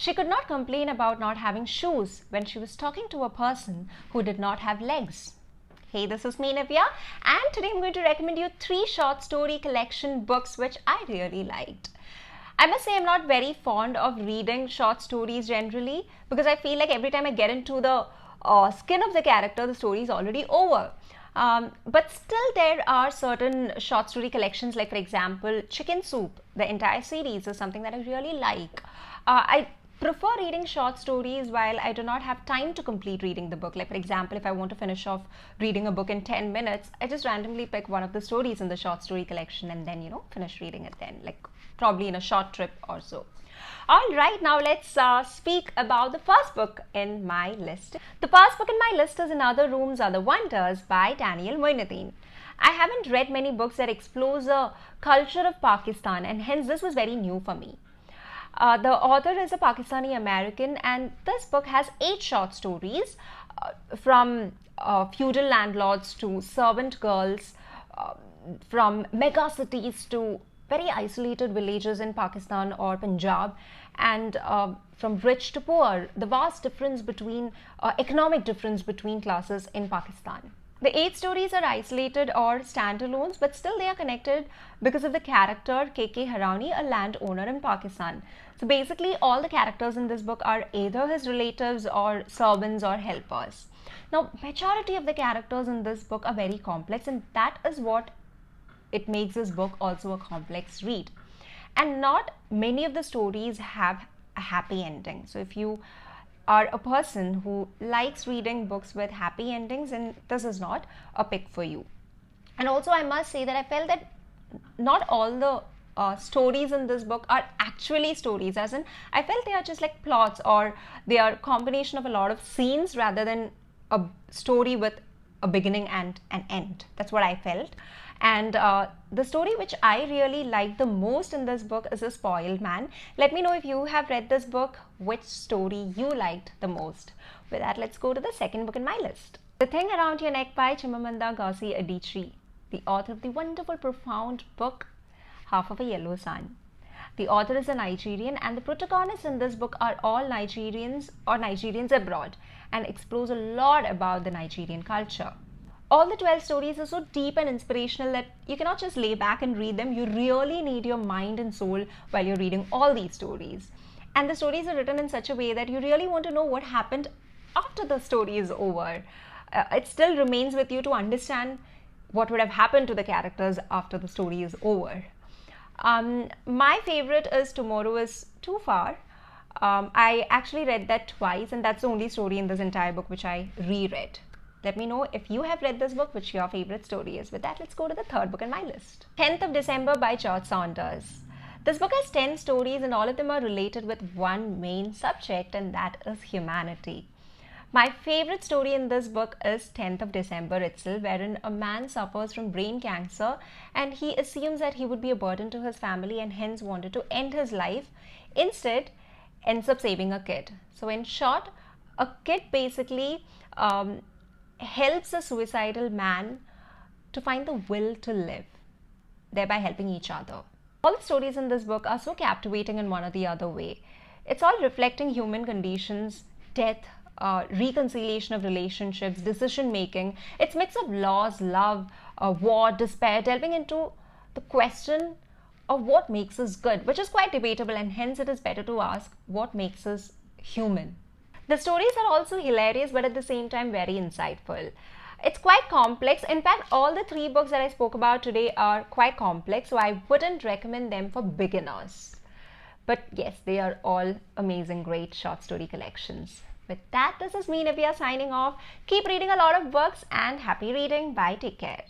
She could not complain about not having shoes when she was talking to a person who did not have legs. Hey, this is me, Nivya, and today I'm going to recommend you 3 short story collection books which I really liked. I must say I'm not very fond of reading short stories generally because I feel like every time I get into the skin of the character, the story is already over. But still there are certain short story collections, like for example Chicken Soup. The entire series is something that I really like. I prefer reading short stories while I do not have time to complete reading the book. Like for example, if I want to finish off reading a book in 10 minutes, I just randomly pick one of the stories in the short story collection and then finish reading it then, like probably in a short trip or so. Alright, now let's speak about the first book in my list. The first book in my list is In Other Rooms, Other Wonders by Daniel Moynite. I haven't read many books that explore the culture of Pakistan, and hence this was very new for me. The author is a Pakistani American, and this book has 8 short stories from feudal landlords to servant girls, from mega cities to very isolated villages in Pakistan or Punjab, and from rich to poor, the vast difference between economic difference between classes in Pakistan. The 8 stories are isolated or standalones, but still they are connected because of the character KK Harani, a landowner in Pakistan. So basically all the characters in this book are either his relatives or servants or helpers. Now, majority of the characters in this book are very complex, and that is what it makes this book also a complex read. And not many of the stories have a happy ending. So if you are a person who likes reading books with happy endings, and this is not a pick for you. And also I must say that I felt that not all the stories in this book are actually stories, as in I felt they are just like plots, or they are a combination of a lot of scenes rather than a story with a beginning and an end. That's what I felt. And the story which I really liked the most in this book is A Spoiled Man. Let me know if you have read this book, which story you liked the most. With that, let's go to the second book in my list. The Thing Around Your Neck by Chimamanda Ngozi Adichie, the author of the wonderful, profound book Half of a Yellow Sun. The author is a Nigerian, and the protagonists in this book are all Nigerians or Nigerians abroad, and explores a lot about the Nigerian culture. All the 12 stories are so deep and inspirational that you cannot just lay back and read them. You really need your mind and soul while you're reading all these stories. And the stories are written in such a way that you really want to know what happened after the story is over. It still remains with you to understand what would have happened to the characters after the story is over. My favorite is Tomorrow is Too Far. I actually read that twice, and that's the only story in this entire book which I reread. Let me know if you have read this book, which your favorite story is. With that, let's go to the third book in my list. 10th of December by Saunders. This book has 10 stories, and all of them are related with one main subject, and that is humanity. My favorite story in this book is 10th of December itself, wherein a man suffers from brain cancer and he assumes that he would be a burden to his family and hence wanted to end his life. Instead, ends up saving a kid. So in short, a kid basically helps a suicidal man to find the will to live, thereby helping each other. All the stories in this book are so captivating in one or the other way. It's all reflecting human conditions, death, reconciliation of relationships, decision making. It's a mix of loss, love, war, despair, delving into the question of what makes us good, which is quite debatable, and hence it is better to ask what makes us human. The stories are also hilarious, but at the same time very insightful. It's quite complex. In fact, all the 3 books that I spoke about today are quite complex, so I wouldn't recommend them for beginners. But yes, they are all amazing, great short story collections. With that, this is me, Nivya, signing off. Keep reading a lot of books and happy reading. Bye, take care.